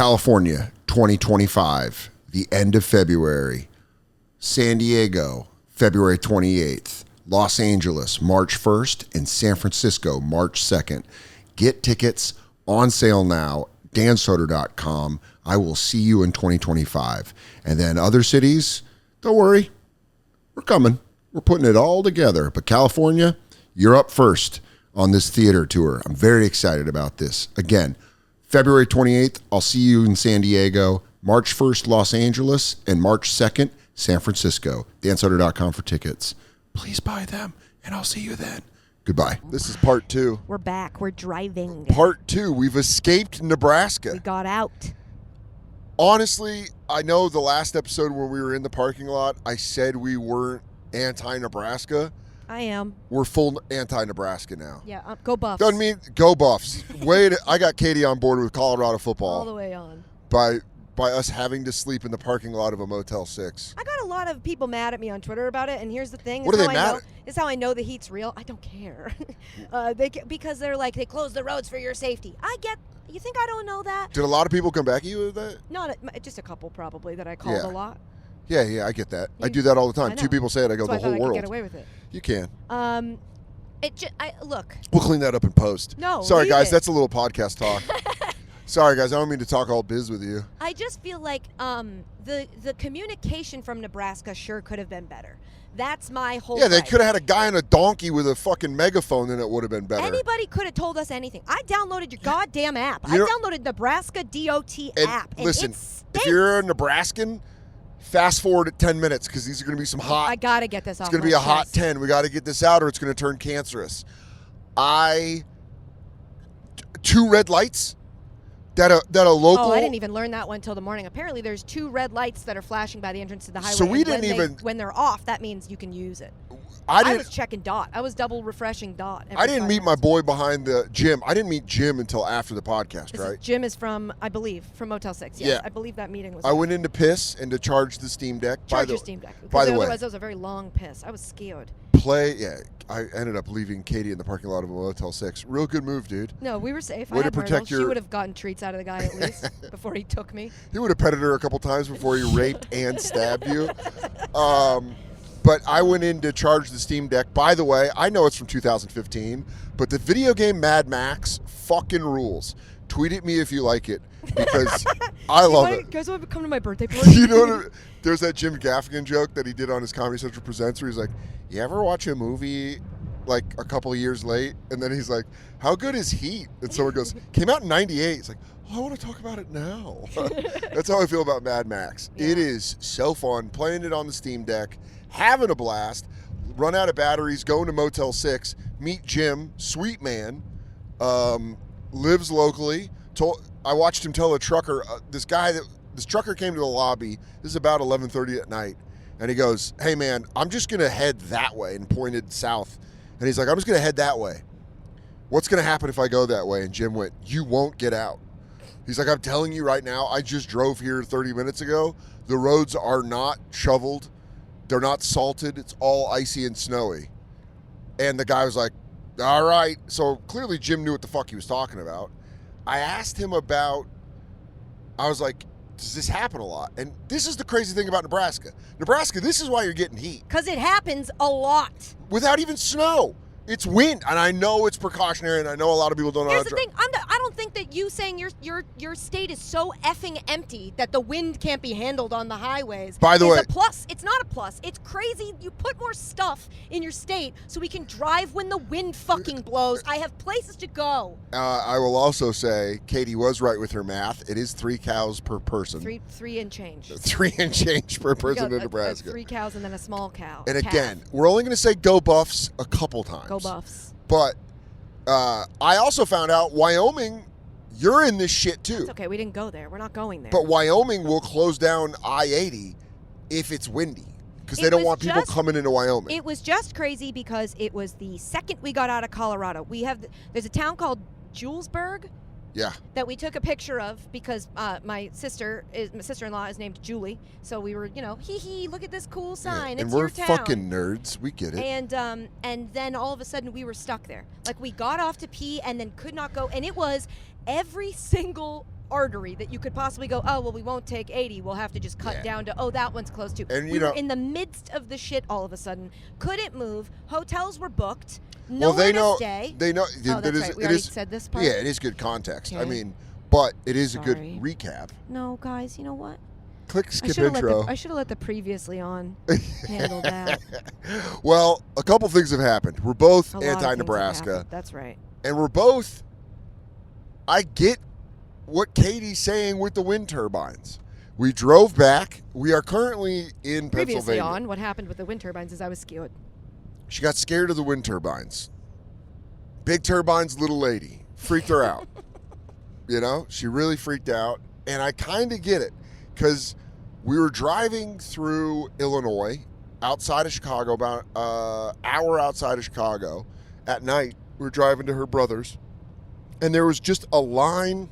California, 2025, the end of February. San Diego, February 28th. Los Angeles, March 1st. And San Francisco, March 2nd. Get tickets on sale now, dansoder.com. I will see you in 2025. And then other cities, don't worry, we're coming. We're putting it all together. But California, you're up first on this theater tour. I'm very excited about this. Again, February 28th, I'll see you in San Diego. March 1st, Los Angeles. And March 2nd, San Francisco. dansoder.com for tickets. Please buy them, and I'll see you then. Goodbye. This is part 2. We're back. We're driving. Part 2. We've escaped Nebraska. We got out. Honestly, I know the last episode when we were in the parking lot, I said we weren't anti-Nebraska. I am. We're full anti-Nebraska now. Yeah, go Buffs. Doesn't mean go Buffs. I got Katie on board with Colorado football. All the way on. By us having to sleep in the parking lot of a Motel 6. I got a lot of people mad at me on Twitter about it, and here's the thing. What are they mad at? It's how I know the heat's real. I don't care. Because they're like, they close the roads for your safety. You think I don't know that? Did a lot of people come back at you with that? No, just a couple probably that I called a lot. Yeah, I get that. I do that all the time. 2 people say it, I go, the whole world. I could get away with it. You can. Look. We'll clean that up in post. No, sorry, guys. it. That's a little podcast talk. Sorry, guys. I don't mean to talk all biz with you. I just feel like the communication from Nebraska sure could have been better. That's my whole Yeah, they gripe. could have had a guy on a donkey with a fucking megaphone, and it would have been better. Anybody could have told us anything. I downloaded your goddamn app. I downloaded Nebraska DOT app. And listen, it stinks. if you're a Nebraskan, fast forward at 10 minutes because these are going to be some hot. I got to get this off. It's going to be a hot 10. We got to get this out or it's going to turn cancerous. 2 red lights that a local. Oh, I didn't even learn that one until the morning. Apparently, there's 2 red lights that are flashing by the entrance to the highway. So we didn't even. When they're off, that means you can use it. I was checking DOT. I was double refreshing DOT. I didn't meet my boy behind the Jim. I didn't meet Jim until after the podcast, right? Jim is from, I believe, from Motel 6. Yes, yeah. I believe that meeting was. I went in to piss and to charge the Steam Deck. Charge your Steam Deck. By the way. Otherwise, that was a very long piss. I was scared. I ended up leaving Katie in the parking lot of a Motel 6. Real good move, dude. No, we were safe. Way I had to protect She would have gotten treats out of the guy at least before he took me. He would have petted her a couple times before he raped and stabbed you. But I went in to charge the Steam Deck. By the way, I know it's from 2015, but the video game Mad Max fucking rules. Tweet at me if you like it because I love it. Guys want to come to my birthday party? You know, there's that Jim Gaffigan joke that he did on his Comedy Central Presents where he's like, you ever watch a movie like a couple of years late? And then he's like, how good is Heat? And someone goes, came out in 98. It's like, I want to talk about it now. That's how I feel about Mad Max. Yeah. It is so fun playing it on the Steam Deck, having a blast, run out of batteries, going to Motel 6, meet Jim, sweet man, lives locally. I watched him tell a trucker, this trucker came to the lobby, this is about 11:30 at night, and he goes, hey man, I'm just going to head that way, and pointed south. And he's like, I'm just going to head that way. What's going to happen if I go that way? And Jim went, you won't get out. He's like, I'm telling you right now, I just drove here 30 minutes ago. The roads are not shoveled. They're not salted. It's all icy and snowy. And the guy was like, all right. So clearly Jim knew what the fuck he was talking about. I asked him about, I was like, does this happen a lot? And this is the crazy thing about Nebraska. Nebraska, this is why you're getting heat. Because it happens a lot. Without even snow. It's wind, and I know it's precautionary, and I know a lot of people don't know how to drive. Here's the thing. I don't think that you saying your state is so effing empty that the wind can't be handled on the highways. By the way, a plus. It's not a plus. It's crazy. You put more stuff in your state so we can drive when the wind fucking blows. I have places to go. I will also say, Katie was right with her math. It is 3 cows per person. Three and change. 3 and change per person in Nebraska. 3 cows and then a small cow. And again, we're only going to say go Buffs a couple times. Go Buffs. But I also found out Wyoming, you're in this shit too. It's okay. We didn't go there. We're not going there. But Wyoming will close down I-80 if it's windy because they don't want people coming into Wyoming. It was just crazy because it was the second we got out of Colorado. There's a town called Julesburg. Yeah. That we took a picture of because my sister-in-law is named Julie. So we were, look at this cool sign. Yeah. It's your town. And we're fucking nerds. We get it. And then all of a sudden we were stuck there. Like we got off to pee and then could not go. And it was every single artery that you could possibly go, oh, well, we won't take 80. We'll have to just cut down to, oh, that one's close to. And we were in the midst of the shit all of a sudden. Couldn't move. Hotels were booked. Nowhere to stay. They know. Oh, that's right. We already said this part? Yeah, it is good context. Okay. I mean, but it is a good recap. No, guys, you know what? Click skip intro. I should have let the previously on handle that. Well, a couple things have happened. We're both A lot of things have anti-Nebraska. happened. That's right. And we're both, I get what Katie's saying with the wind turbines. We drove back. We are currently in Previously Pennsylvania. on, what happened with the wind turbines is I was scared. She got scared of the wind turbines. Big turbines, little lady. Freaked her out. You know, she really freaked out. And I kind of get it because we were driving through Illinois, outside of Chicago, about an hour outside of Chicago. At night, we were driving to her brother's. And there was just a line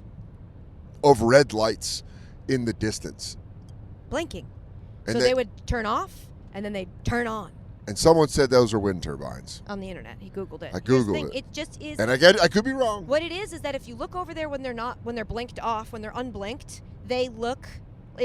of red lights in the distance. Blinking. And So they would turn off, and then they'd turn on. And someone said those are wind turbines. On the internet. He Googled it. I Googled it. It just is. And I could be wrong. What it is that if you look over there when they're blinked off, when they're unblinked, it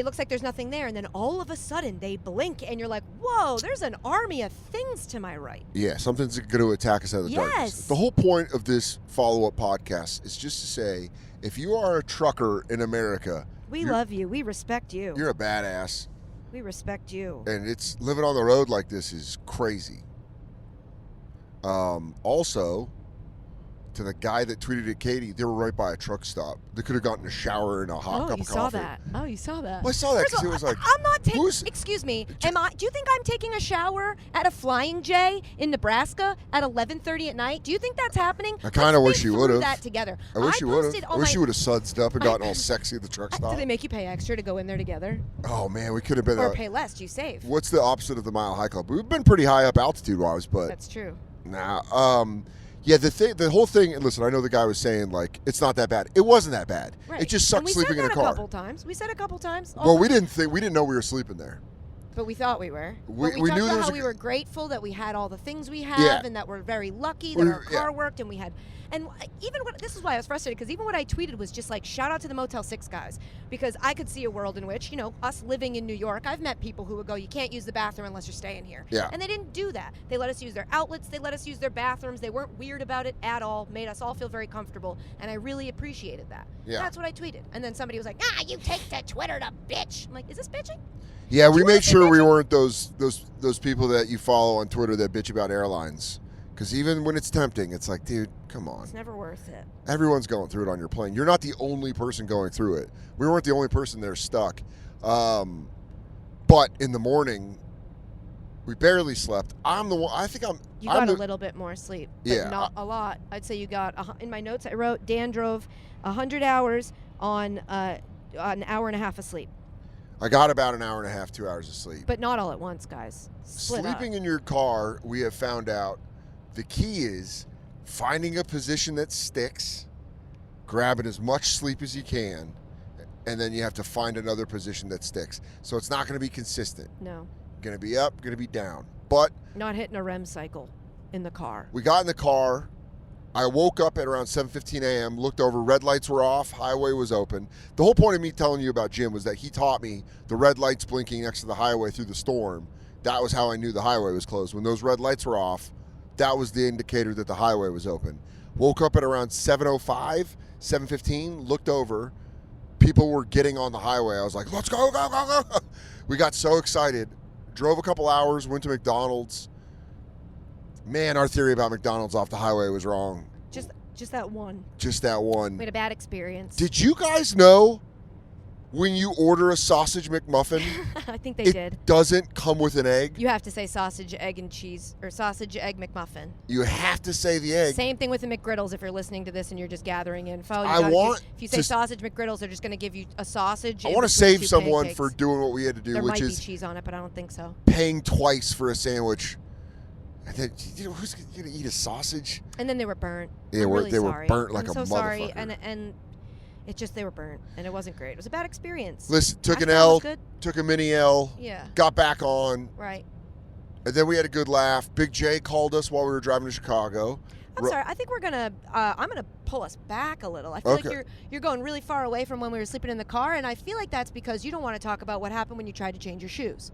looks like there's nothing there, and then all of a sudden they blink, and you're like, whoa, there's an army of things to my right. Yeah, something's going to attack us out of the darkness. Yes. The whole point of this follow-up podcast is just to say, if you are a trucker in America, We love you. We respect you. You're a badass. We respect you. And it's living on the road like this is crazy. Also, to the guy that tweeted at Katie, they were right by a truck stop. They could have gotten a shower and a hot cup of coffee. Oh, you saw that. Well, I saw that First of because it all, was like, I'm not taking. who's- Excuse me. Do you think I'm taking a shower at a Flying J in Nebraska at 11:30 at night? Do you think that's happening? I kind of Let's wish you think would through have. that together. I wish you would posted have. I on wish my- you would have sudsed up and gotten all sexy at the truck stop. Do they make you pay extra to go in there together, Oh man, we could have been. or pay less? You save. What's the opposite of the Mile High Club? We've been pretty high up altitude-wise, but That's true. nah. Yeah, the whole thing. And listen, I know the guy was saying like it's not that bad. It wasn't that bad. Right. It just And sucked sleeping in a car. We said that a couple times. We said a couple times. Well, we didn't know we were sleeping there. But we thought we were. We But knew talked there about was how a- we were grateful that we had all the things we have, Yeah. and that we're very lucky that We're- our car yeah. worked, and we had. And this is why I was frustrated, because even what I tweeted was just like, shout out to the Motel 6 guys, because I could see a world in which, us living in New York, I've met people who would go, you can't use the bathroom unless you're staying here. Yeah. And they didn't do that. They let us use their outlets. They let us use their bathrooms. They weren't weird about it at all. Made us all feel very comfortable, and I really appreciated that. Yeah. That's what I tweeted. And then somebody was like, you take to Twitter to bitch. I'm like, is this bitching? Yeah, we you wanna made say sure we bitching? weren't those people that you follow on Twitter that bitch about airlines. Because even when it's tempting, it's like, dude, come on. It's never worth it. Everyone's going through it on your plane. You're not the only person going through it. We weren't the only person there stuck. But in the morning, we barely slept. I'm the one. I think I'm. You I'm got a the- little bit more sleep, but Yeah, not a lot. I'd say you got, in my notes I wrote, Dan drove 100 hours on an hour and a half of sleep. I got about an hour and a half, 2 hours of sleep. But not all at once, guys. Split up. Sleeping in your car, we have found out the key is finding a position that sticks, grabbing as much sleep as you can, and then you have to find another position that sticks. So it's not going to be consistent. No. Going to be up, going to be down. But Not hitting a REM cycle in the car. we got in the car. I woke up at around 7:15 a.m., looked over, red lights were off, highway was open. The whole point of me telling you about Jim was that he taught me the red lights blinking next to the highway through the storm. That was how I knew the highway was closed. When those red lights were off, that was the indicator that the highway was open. Woke up at around 7:05, 7:15, looked over. People were getting on the highway. I was like, let's go, go, go, go. We got so excited. Drove a couple hours, went to McDonald's. Man, our theory about McDonald's off the highway was wrong. Just that one. Just that one. We had a bad experience. Did you guys know when you order a sausage McMuffin, I think they it did. doesn't come with an egg? You have to say sausage, egg, and cheese, or sausage, egg, McMuffin. You have to say the egg. Same thing with the McGriddles if you're listening to this and you're just gathering info. Want If you say to- sausage McGriddles, they're just going to give you a sausage. I in want to between save two someone pancakes. for doing what we had to do, There which might be is cheese on it, but I don't think so. paying twice for a sandwich. And then, who's going to eat a sausage? And then they were burnt. Yeah, I'm really they were sorry. burnt like I'm a so sorry, motherfucker. and it just they were burnt, and it wasn't great. It was a bad experience. Listen, took an Ashton was L, good. took a mini L, Yeah. got back on. Right. And then we had a good laugh. Big J called us while we were driving to Chicago. I'm sorry. I think we're gonna. I'm gonna pull us back a little. I feel Okay. like you're going really far away from when we were sleeping in the car, and I feel like that's because you don't want to talk about what happened when you tried to change your shoes.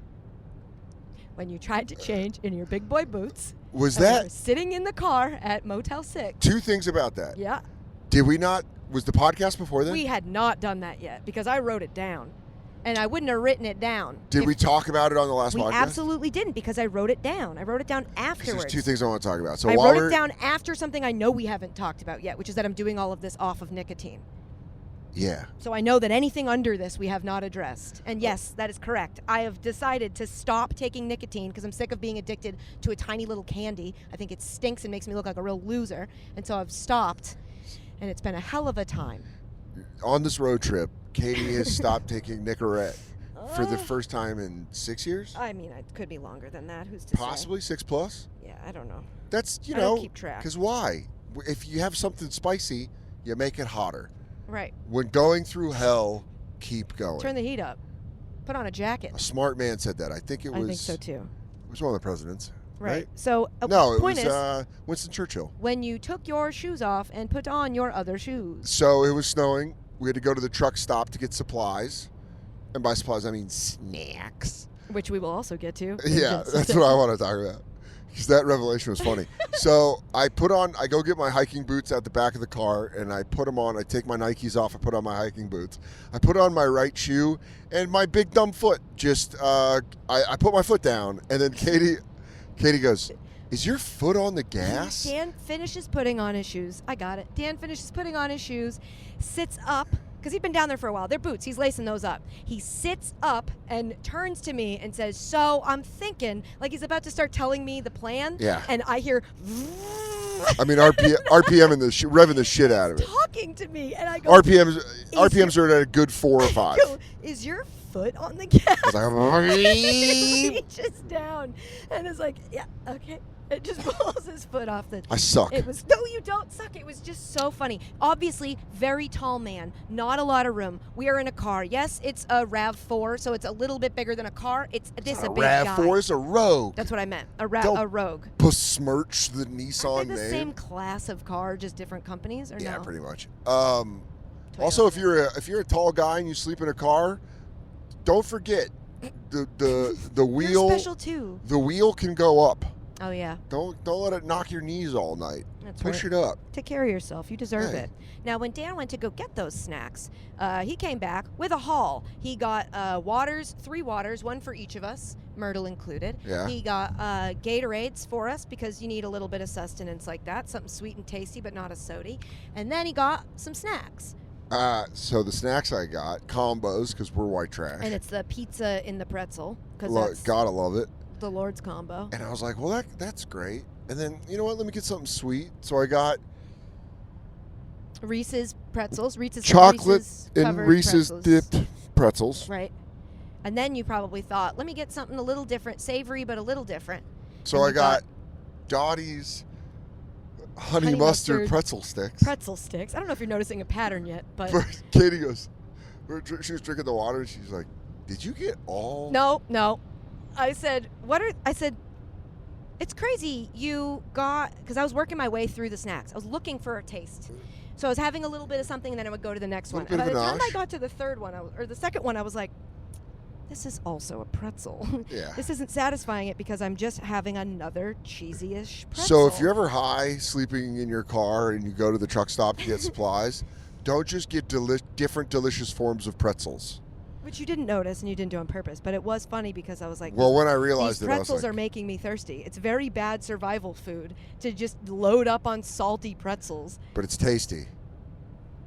When you tried to change in your big boy boots. Was and we that were sitting in the car at Motel 6? two things about that? Yeah. Did we not? Was the podcast before then? We had not done that yet because I wrote it down, and I wouldn't have written it down. Did if- we talk about it on the last We podcast? absolutely didn't because I wrote it down. I wrote it down 'Cause afterwards. There's two things I want to talk about. So I while wrote we're it down after something I know we haven't talked about yet, which is that I'm doing all of this off of nicotine. yeah. So I know that anything under this we have not addressed. And yes, that is correct. I have decided to stop taking nicotine because I'm sick of being addicted to a tiny little candy. I think it stinks and makes me look like a real loser. And so I've stopped. And it's been a hell of a time. On this road trip, Katie has stopped taking Nicorette for the first time in 6 years. I mean, it could be longer than that. Who's to say? Possibly 6+. Yeah, I don't know. That's I don't keep track. Because why? If you have something spicy, you make it hotter. Right. When going through hell, keep going. Turn the heat up. Put on a jacket. A smart man said that. I think it was. I think so too. It was one of the presidents. Right. So No, it point was is, Winston Churchill. when you took your shoes off and put on your other shoes. So it was snowing. We had to go to the truck stop to get supplies. And by supplies, I mean snacks. Which we will also get to. Yeah, that's what I want to talk about. Because that revelation was funny. So I go get my hiking boots at the back of the car, and I put them on. I take my Nikes off. I put on my hiking boots. I put on my right shoe, and my big dumb foot just, I put my foot down, and then Katie goes, "Is your foot on the gas?" Dan finishes putting on his shoes. I got it. Dan finishes putting on his shoes, sits up, because he'd been down there for a while. They're boots. He's lacing those up. He sits up and turns to me and says, "So I'm thinking," like he's about to start telling me the plan. Yeah. And I hear, I mean, RPM and revving the shit out of it. talking to me, and I go, RPMs are at a good 4 or 5. I go, "Is your foot on the gas?" I was He like, reaches down and is like, "Yeah, okay." It just pulls his foot off the. I suck. It was, no, you don't suck. It was just so funny. Obviously, very tall man, not a lot of room. We are in a car. Yes, it's a RAV4, so it's a little bit bigger than a car. It's this a big guy. RAV4 is a Rogue. That's what I meant. A Don't Rogue. Besmirch the Nissan Aren't they the name. same class of car, just different companies, or Yeah, no? pretty much. Also, if you're a tall guy and you sleep in a car, don't forget the wheel. You're special too. The wheel can go up. Oh yeah. Don't let it knock your knees all night. That's Push right. it up. Take care of yourself. You deserve Hey. it. Now, when Dan went to go get those snacks, he came back with a haul. He got 3 waters, one for each of us, Myrtle included. Yeah. He got Gatorades for us because you need a little bit of sustenance like that, something sweet and tasty but not a sody. And then he got some snacks. So the snacks I got, combos, because we're white trash. And it's the pizza in the pretzel because that's Gotta love it. the Lord's combo. And I was like, well, that's great. And then, you know what? Let me get something sweet. So I got Reese's pretzels. chocolate and covered Reese's pretzels. dipped pretzels. Right. And then you probably thought, let me get something a little different, savory but a little different. So And I you got Dottie's honey mustard pretzel sticks. Pretzel sticks. I don't know if you're noticing a pattern yet, but Katie goes, she was drinking the water, and she's like, "Did you get all?" no. I said, it's crazy you got, because I was working my way through the snacks. I was looking for a taste. So I was having a little bit of something, and then I would go to the next one. Little And bit by of the a time I nosh. got to the third one, or the second one, I was like, this is also a pretzel. Yeah. This isn't satisfying it because I'm just having another cheesy-ish pretzel. So if you're ever high, sleeping in your car, and you go to the truck stop to get supplies, don't just get different delicious forms of pretzels. Which you didn't notice and you didn't do on purpose, but it was funny because I was like, Well, when I these realized it, I was pretzels like, are making me thirsty. It's very bad survival food to just load up on salty pretzels. but it's tasty.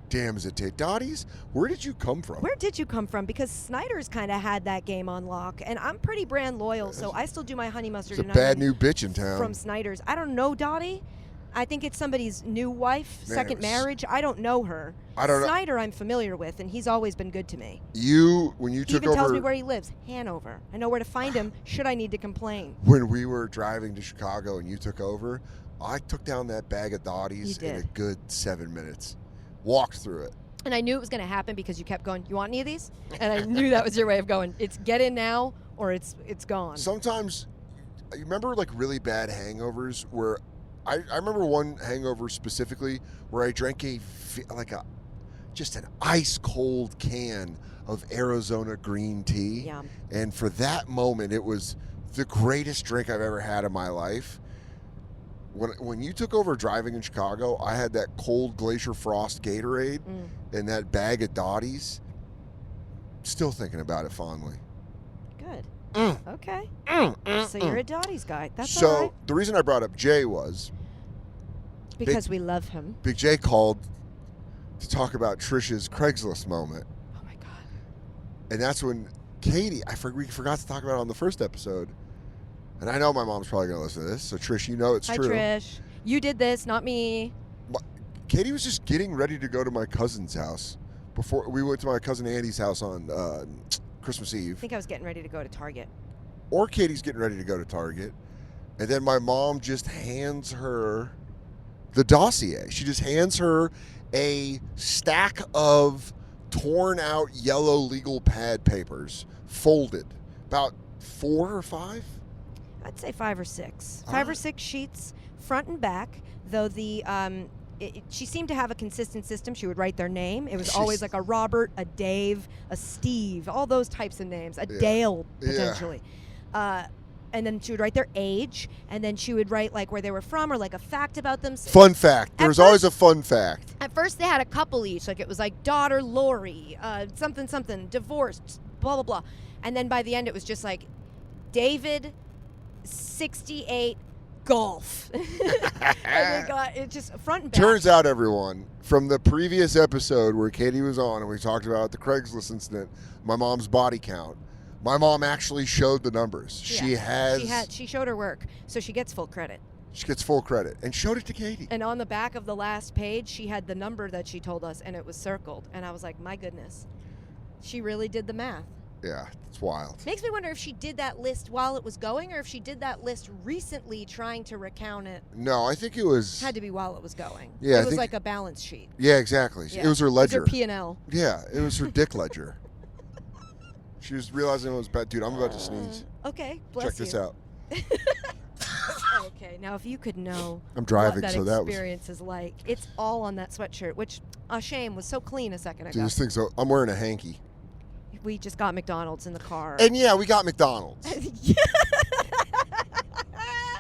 Damn, is it tasty? Dottie's? Where did you come from? Where did you come from? Because Snyder's kind of had that game on lock, and I'm pretty brand loyal, so I still do my honey mustard There's a and bad onion new bitch in town. from Snyder's. I don't know Dottie. I think it's somebody's new wife, Man, second marriage. I don't know her. I don't know. Snyder I'm familiar with, and he's always been good to me. When you He took even tells over, me where he lives, Hanover. I know where to find him should I need to complain. when we were driving to Chicago and you took over, I took down that bag of Dottie's You in a did. good 7 minutes. Walked through it. And I knew it was going to happen because you kept going, you want any of these? And I knew that was your way of going, it's get in now or it's gone. Sometimes you remember like really bad hangovers where I remember one hangover specifically where I drank just an ice cold can of Arizona green tea. Yeah. And for that moment, it was the greatest drink I've ever had in my life. When you took over driving in Chicago, I had that cold Glacier Frost Gatorade and that bag of Dotties. Still thinking about it fondly. Good. Okay. So you're a Dottie's guy. That's So all right. the reason I brought up Jay was Because we love him. Big Jay called to talk about Trisha's Craigslist moment. Oh my God. And that's when Katie, we forgot to talk about it on the first episode. And I know my mom's probably going to listen to this. So Trish, you know it's Hi, true. Trish. You did this, not me. Katie was just getting ready to go to my cousin's house before we went to my cousin Andy's house on Christmas Eve. I think I was getting ready to go to Target. Or Katie's getting ready to go to Target. And then my mom just hands her the dossier. She just hands her a stack of torn out yellow legal pad papers, folded. About 4 or 5? I'd say 5 or 6. 5 or 6 sheets, front and back, though she seemed to have a consistent system. She would write their name. It was always like a Robert, a Dave, a Steve, all those types of names, a Dale, potentially. And then she would write their age, and then she would write like where they were from or like a fact about them. Fun fact. There was always a fun fact. At first they had a couple each. Like it was like daughter Lori, something, divorced, blah, blah, blah. And then by the end it was just like David, 68, golf. And they got it just front and back. Turns out, everyone, from the previous episode where Katie was on and we talked about the Craigslist incident, my mom's body count, my mom actually showed the numbers. Yeah. She showed her work, so she gets full credit. She gets full credit and showed it to Katie. And on the back of the last page, she had the number that she told us, and it was circled. And I was like, my goodness, she really did the math. Yeah, it's wild. Makes me wonder if she did that list while it was going, or if she did that list recently trying to recount it. No, I think it was... Had to be while it was going. Yeah, it was like a balance sheet. Yeah, exactly. Yeah. It was her ledger. It was her P&L. Yeah, it was her dick ledger. She was realizing it was bad. Dude, I'm about to sneeze. Okay, bless Check this out. Okay, now if you could know I'm driving, what that so that was... experience is like. It's all on that sweatshirt, which, a shame, was so clean a second ago. Dude, this thing's... I'm wearing a hanky. We just got McDonald's in the car. And yeah, we got McDonald's.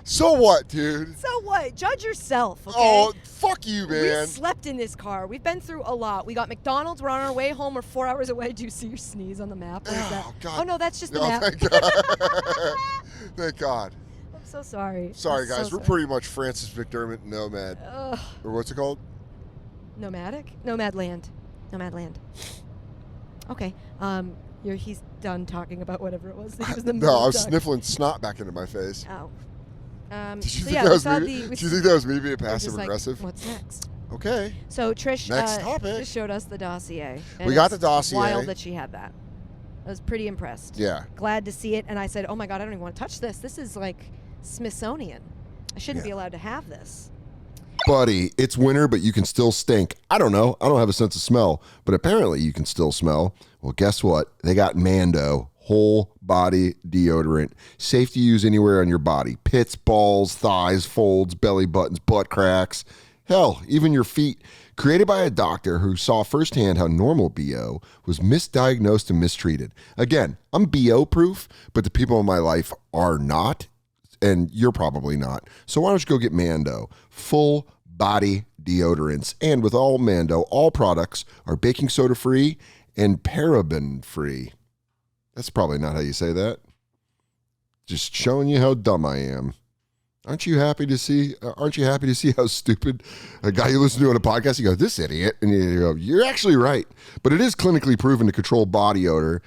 So what, dude? So what? Judge yourself, okay? Oh, fuck you, man. We slept in this car. We've been through a lot. We got McDonald's. We're on our way home. We're 4 hours away. Do you see your sneeze on the map? What is that? Oh, God. Oh, no, that's just the Oh, map. thank God. Thank God. I'm so sorry. Sorry, I'm guys. so We're sorry. pretty much Francis McDermott Nomad. Ugh. Or what's it called? Nomadic? Nomadland. Nomadland. Okay. He's done talking about whatever it was. That he was in the No, I was talking. sniffling snot back into my face. Oh. Did you so think yeah, that we was saw me? the. Did you think that was me being we're just passive like, aggressive? What's next? Okay. So Trish Next topic. just showed us the dossier. And We got the it's dossier. Wild that she had that. I was pretty impressed. Yeah. Glad to see it, and I said, "Oh my God, I don't even want to touch this. This is like Smithsonian. I shouldn't be allowed to have this." Buddy, it's winter, but you can still stink. I don't know. I don't have a sense of smell, but apparently you can still smell. Well, guess what? They got Mando whole body deodorant. Safe to use anywhere on your body. Pits, balls, thighs, folds, belly buttons, butt cracks. Hell, even your feet. Created by a doctor who saw firsthand how normal BO was misdiagnosed and mistreated. Again, I'm BO proof, but the people in my life are not, and you're probably not. So why don't you go get Mando? Full body deodorants. And with all Mando, all products are baking soda free and paraben free. That's probably not how you say that. Just showing you how dumb I am. Aren't you happy to see how stupid a guy you listen to on a podcast, you go, this idiot, and you go, you're actually right. But it is clinically proven to control body odor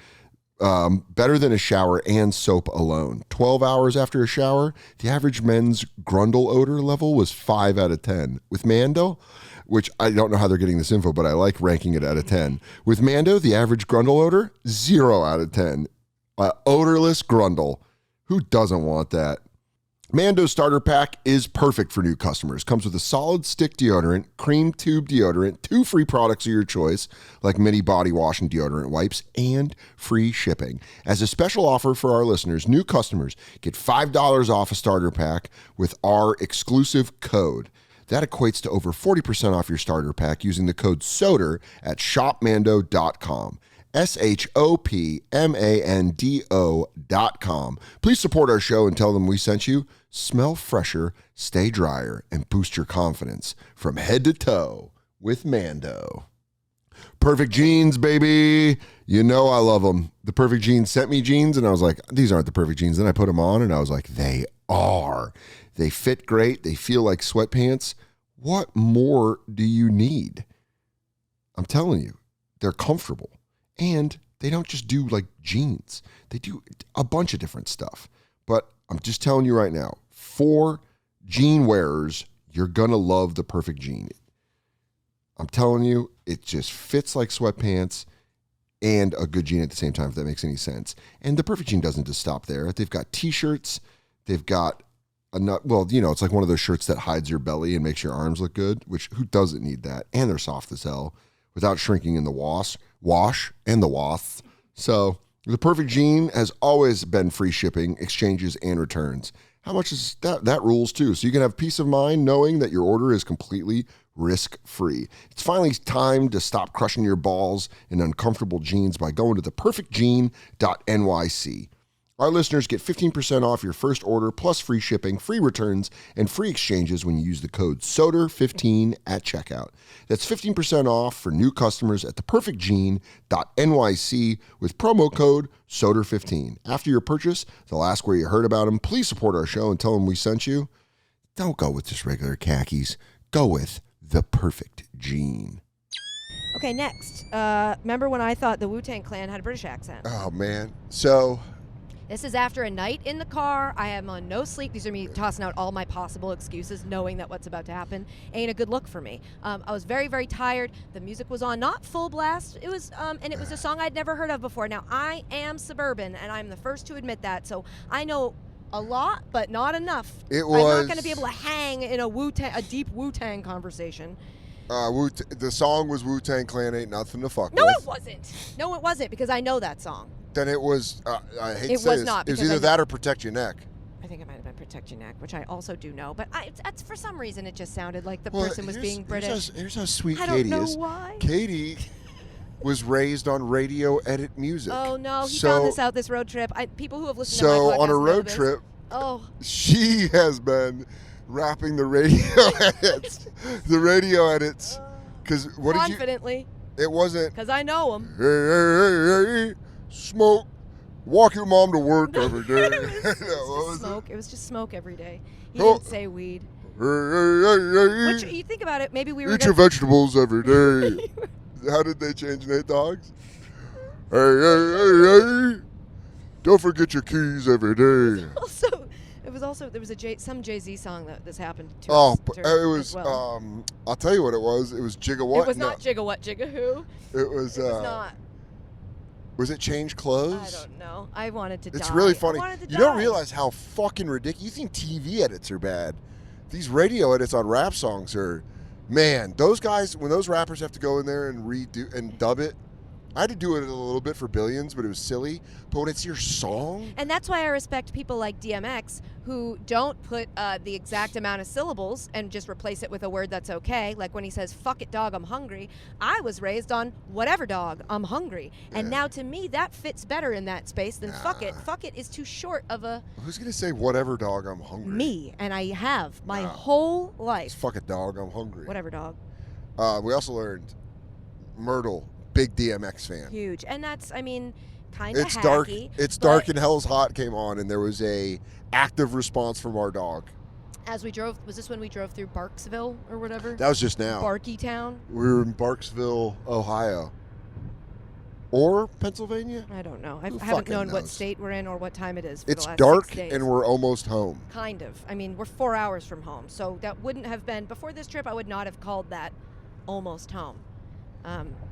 better than a shower and soap alone. 12 hours after a shower, the average men's grundle odor level was 5 out of 10. With Mando, which I don't know how they're getting this info, but I like ranking it out of 10. With Mando, the average grundle odor, 0 out of 10. Odorless grundle. Who doesn't want that? Mando starter pack is perfect for new customers. Comes with a solid stick deodorant, cream tube deodorant, 2 free products of your choice, like mini body wash and deodorant wipes, and free shipping. As a special offer for our listeners, new customers get $5 off a starter pack with our exclusive code. That equates to over 40% off your starter pack using the code SODER at shopmando.com. SHOPMANDO.com. Please support our show and tell them we sent you. Smell fresher, stay drier, and boost your confidence from head to toe with Mando. Perfect jeans, baby. You know I love them. The Perfect Jeans sent me jeans, and I was like, these aren't the perfect jeans. Then I put them on, and I was like, they are. They fit great. They feel like sweatpants. What more do you need? I'm telling you, they're comfortable. And they don't just do like jeans. They do a bunch of different stuff. But I'm just telling you right now, for jean wearers, you're going to love the Perfect Jean. I'm telling you, it just fits like sweatpants and a good jean at the same time, if that makes any sense. And the Perfect Jean doesn't just stop there. They've got t-shirts. They've got it's like one of those shirts that hides your belly and makes your arms look good, which who doesn't need that? And they're soft as hell without shrinking in the wash and the wash. So the Perfect Jean has always been free shipping, exchanges, and returns. How much is that? That rules too. So you can have peace of mind knowing that your order is completely risk-free. It's finally time to stop crushing your balls in uncomfortable jeans by going to theperfectjean.nyc. Our listeners get 15% off your first order, plus free shipping, free returns, and free exchanges when you use the code SODER15 at checkout. That's 15% off for new customers at theperfectjean.nyc with promo code SODER15. After your purchase, they'll ask where you heard about them. Please support our show and tell them we sent you. Don't go with just regular khakis. Go with the Perfect Jean. Okay, next. Remember when I thought the Wu-Tang Clan had a British accent? Oh, man. So... This is after a night in the car. I am on no sleep. These are me tossing out all my possible excuses, knowing that what's about to happen ain't a good look for me. I was very, very tired. The music was on, not full blast. It was, and it was a song I'd never heard of before. Now, I am suburban, and I'm the first to admit that. So I know a lot, but not enough. I'm not going to be able to hang in a deep Wu-Tang conversation. The song was Wu-Tang Clan Ain't Nothing to Fuck With. No, it wasn't. No, it wasn't, because I know that song. Then it was, I hate to It say was this, not, it was because either that or Protect Your Neck. I think it might have been Protect Your Neck, which I also do know. But it's for some reason, it just sounded like the person was being British. Here's how sweet I Katie don't know is. why. Katie was raised on radio edit music. Oh, no. He found this out this road trip. People who have listened to my So podcast on a know road this. trip, she has been rapping the radio edits. The radio edits. Because what confidently. It wasn't. Because I know him. Hey, smoke. Walk your mom to work every day. It was just smoke every day. He didn't say weed. Which, you think about it, maybe we were eat your vegetables every day. How did they change Nate Dogs? Hey. Don't forget your keys every day. There was some Jay-Z song that this happened to. It was. Well. I'll tell you what it was. It was Gigawatt. It was not Gigawatt, Who? It was not. Was it Change Clothes? I don't know. I wanted to die. It's really funny. You don't realize how fucking ridiculous. You think TV edits are bad. These radio edits on rap songs are, man, those guys, when those rappers have to go in there and redo and dub it, I had to do it a little bit for Billions, but it was silly. But when it's your song. And that's why I respect people like DMX who don't put the exact amount of syllables and just replace it with a word that's okay. Like when he says, fuck it, dog, I'm hungry. I was raised on whatever, dog, I'm hungry. And now to me, that fits better in that space than fuck it. Fuck it is too short of a... Who's going to say whatever, dog, I'm hungry? Me. And I have my whole life. It's fuck it, dog, I'm hungry. Whatever, dog. We also learned Myrtle. Big DMX fan. Huge. And that's, kind of hacky. Dark. It's Dark and Hell's Hot came on, and there was a active response from our dog. As we drove, was this when we drove through Barksville or whatever? That was just now. Barky Town? We were in Barksville, Ohio. Or Pennsylvania? I don't know. I haven't known what state we're in or what time it is for it's the last dark 6 days. And we're almost home. Kind of. We're 4 hours from home. So that wouldn't have been, before this trip, I would not have called that almost home.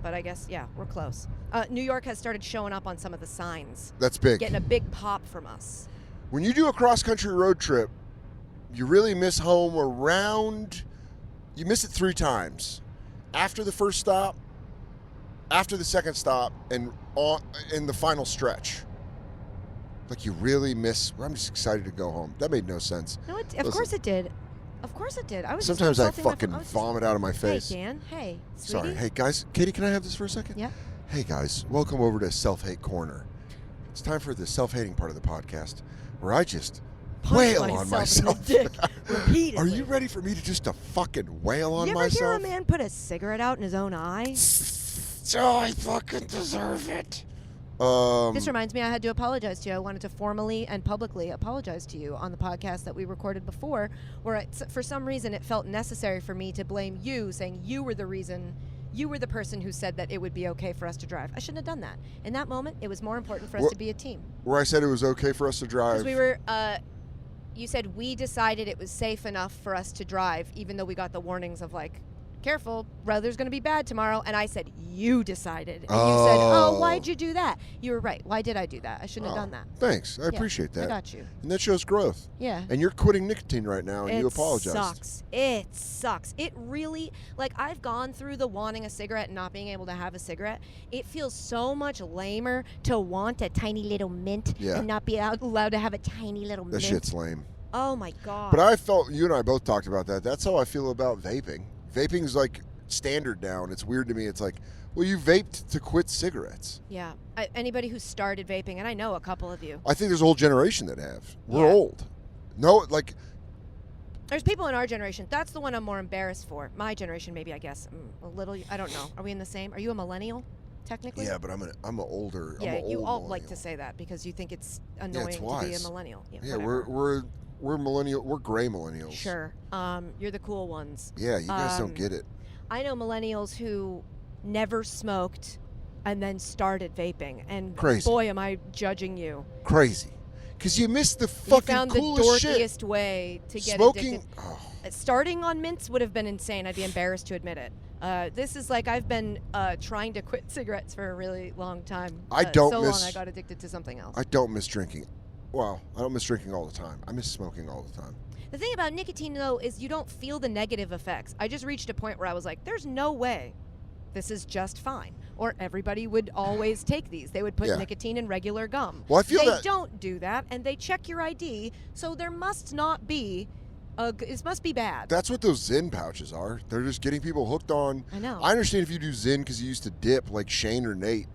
But I guess, we're close. New York has started showing up on some of the signs. That's big. Getting a big pop from us. When you do a cross-country road trip, You really miss home around. You miss it 3 times. After the first stop, after the second stop, and in the final stretch. Like you really miss. I'm just excited to go home. That made no sense. No, of course it did. Of course it did. I was Sometimes I just insulting fucking I was just- vomit out of my face. Hey, Dan. Hey, sweetie. Sorry. Hey, guys. Katie, can I have this for a second? Yeah. Hey, guys. Welcome over to Self-Hate Corner. It's time for the self-hating part of the podcast where I just Punch wail on myself myself. in the dick repeatedly. Are you ready for me to just fucking wail on You ever myself? hear a man put a cigarette out in his own eye? Oh, I fucking deserve it. This reminds me, I had to apologize to you. I wanted to formally and publicly apologize to you on the podcast that we recorded before, where for some reason it felt necessary for me to blame you, saying you were the reason, you were the person who said that it would be okay for us to drive. I shouldn't have done that. In that moment, it was more important for us to be a team. Where I said it was okay for us to drive. Because we were, you said we decided it was safe enough for us to drive, even though we got the warnings of like, careful, weather's going to be bad tomorrow. And I said, you decided. And you said, oh, why'd you do that? You were right. Why did I do that? I shouldn't have done that. Thanks. I appreciate that. I got you. And that shows growth. Yeah. And you're quitting nicotine right now, and you apologize. It sucks. It really, like, I've gone through the wanting a cigarette and not being able to have a cigarette. It feels so much lamer to want a tiny little mint and not be allowed to have a tiny little mint. That shit's lame. Oh, my God. But I felt, you and I both talked about that. That's how I feel about vaping. Vaping's like standard now, and it's weird to me. It's like, well, you vaped to quit cigarettes. Yeah. Anybody who started vaping, and I know a couple of you. I think there's a whole generation that have. We're old. No, like... There's people in our generation. That's the one I'm more embarrassed for. My generation, maybe, I guess. A little, I don't know. Are we in the same? Are you a millennial, technically? Yeah, but I'm an older. Yeah, I'm an you old all millennial. like to say that because you think it's annoying it's to be a wise. millennial. Yeah, we're millennial. We're gray millennials. Sure. You're the cool ones. Yeah, you guys don't get it. I know millennials who never smoked and then started vaping, and Crazy. boy, am I judging you. Crazy. Because you missed the fucking You found the coolest shit. dorkiest way to get Smoking. addicted. Starting on mints would have been insane. I'd be embarrassed to admit it. This is like I've been trying to quit cigarettes for a really long time. I don't so miss. long I got addicted to something else. I don't miss drinking. Well, I don't miss drinking all the time. I miss smoking all the time. The thing about nicotine, though, is you don't feel the negative effects. I just reached a point where I was like, there's no way this is just fine. Or everybody would always take these. They would put nicotine in regular gum. Well, I feel they that don't do that, and they check your ID, so there must not be it must be bad. That's what those Zyn pouches are. They're just getting people hooked on. I know. I understand if you do Zyn because you used to dip like Shane or Nate.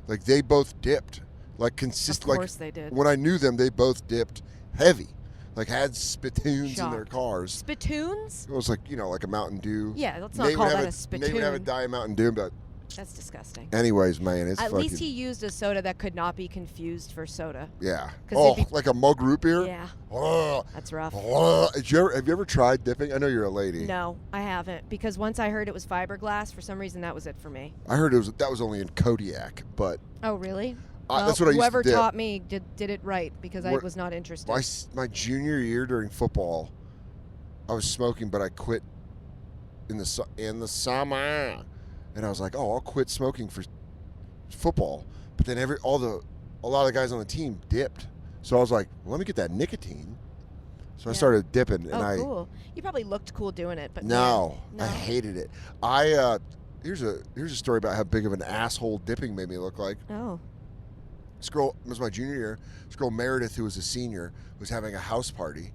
Like they both dipped. Like consistent. Of course they did. When I knew them, they both dipped heavy. Like had spittoons in their Shocked. cars. Spittoons? It was like, like a Mountain Dew. Yeah, let's not call that a spittoon. Nate would have a Diet Mountain Dew, but That's disgusting. anyways, man, it's At fucking... least he used a soda that could not be confused for soda. Yeah. 'Cause Oh, it'd be- like a mug root beer? Yeah. Oh, That's rough. oh. Have you ever tried dipping? I know you're a lady. No, I haven't, because once I heard it was fiberglass, for some reason that was it for me. I heard that was only in Kodiak, but Oh, really? that's what I used to Whoever dip. taught me did it right, because I What- was not interested. My junior year during football, I was smoking, but I quit in the summer, and I was like, "Oh, I'll quit smoking for football." But then a lot of the guys on the team dipped, so I was like, well, "Let me get that nicotine." So I started dipping, and cool. You probably looked cool doing it, but no, man, I hated it. Here's a story about how big of an asshole dipping made me look like. Oh. This girl, it was my junior year. This girl, Meredith, who was a senior, was having a house party.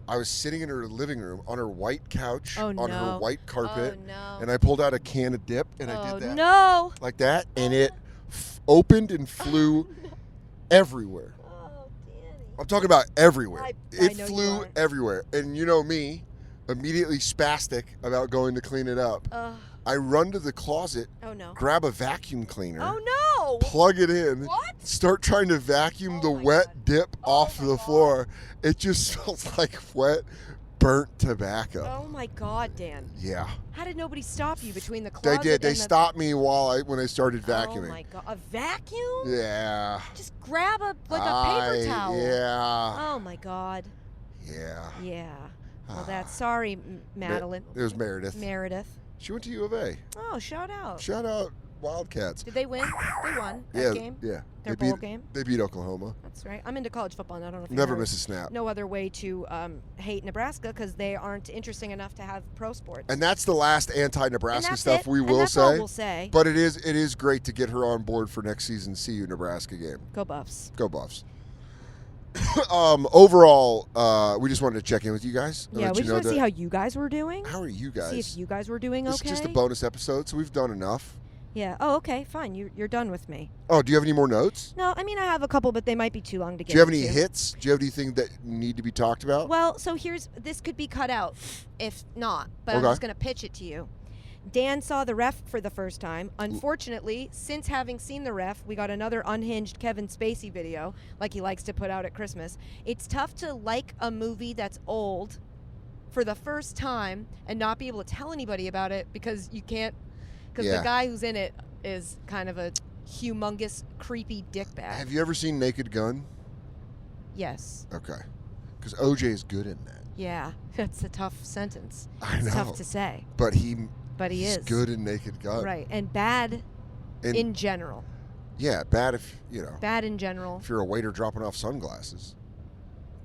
I was sitting in her living room on her white couch, on her white carpet, Oh, no. and I pulled out a can of dip, and I did that no. like that, and it opened and flew everywhere. Oh, Danny. I'm talking about everywhere. I It know you flew are. everywhere, and you know me, immediately spastic about going to clean it up. I run to the closet, Oh, no. grab a vacuum cleaner. Oh, no. Plug it in, What? start trying to vacuum the my wet God. dip off my the God. floor. It just smells like wet, burnt tobacco. Oh, my God, Dan. Yeah, How did nobody stop you between the they closet did. They and the... stopped me when I started vacuuming. Oh, my God. A vacuum? Yeah. Just grab a paper towel. Yeah. Oh, my God. Yeah. Yeah. Well, that's... Sorry, Madeline. It was Meredith. Meredith. She went to U of A. Oh, shout out. Shout out Wildcats. Did they win? They won that Yeah, game. yeah. Their They bowl beat, game. They beat Oklahoma. That's right. I'm into college football, and I don't know if you Never heard. miss a snap. No other way to hate Nebraska because they aren't interesting enough to have pro sports. And that's the last anti-Nebraska that's stuff it. we And will that's say. all we'll say. But it is great to get her on board for next season's CU Nebraska game. Go Buffs. Go Buffs. Overall, we just wanted to check in with you guys. Yeah, we just want to see how you guys were doing. How are you guys? See if you guys were doing This okay. is just a bonus episode, so we've done enough. Yeah. Oh, okay. Fine. You're done with me. Oh, do you have any more notes? No, I mean I have a couple, but they might be too long to get. Do you have any into. hits? Do you have anything that need to be talked about? Well, so this could be cut out, if not. But I'm Okay. just gonna pitch it to you. Dan saw the ref for the first time. Unfortunately, since having seen the ref, we got another unhinged Kevin Spacey video, like he likes to put out at Christmas. It's tough to like a movie that's old for the first time and not be able to tell anybody about it because you can't. Because Yeah. the guy who's in it is kind of a humongous, creepy dickbag. Have you ever seen Naked Gun? Yes. Okay. Because OJ is good in that. Yeah. That's a tough sentence. I know. It's tough to say. But But he's is. good in Naked Gun. Right. And bad And in general. yeah, bad if, Bad in general. if you're a waiter dropping off sunglasses,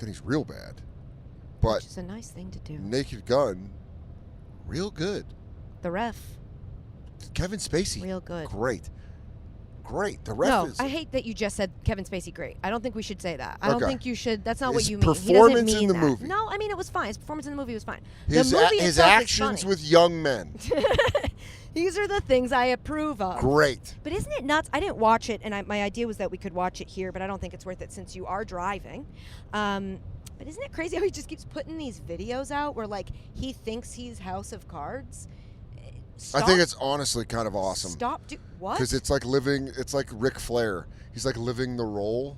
then he's real bad. But Which is a nice thing to do. Naked Gun, real good. The ref, Kevin Spacey, real good. great. The ref No, is I hate that you just said Kevin Spacey great. I don't think we should say that. I don't Okay. think you should. That's not what His you mean. He doesn't performance in mean the that. movie. No, I mean it was fine. His performance in the movie was fine. his, the movie his itself is actions funny. with young men. These are the things I approve of. Great. But isn't it nuts? I didn't watch it, and my idea was that we could watch it here, but I don't think it's worth it since you are driving. But isn't it crazy how he just keeps putting these videos out where, like, he thinks he's House of Cards? I think it's honestly kind of awesome. What? Because it's like Ric Flair. He's like living the role.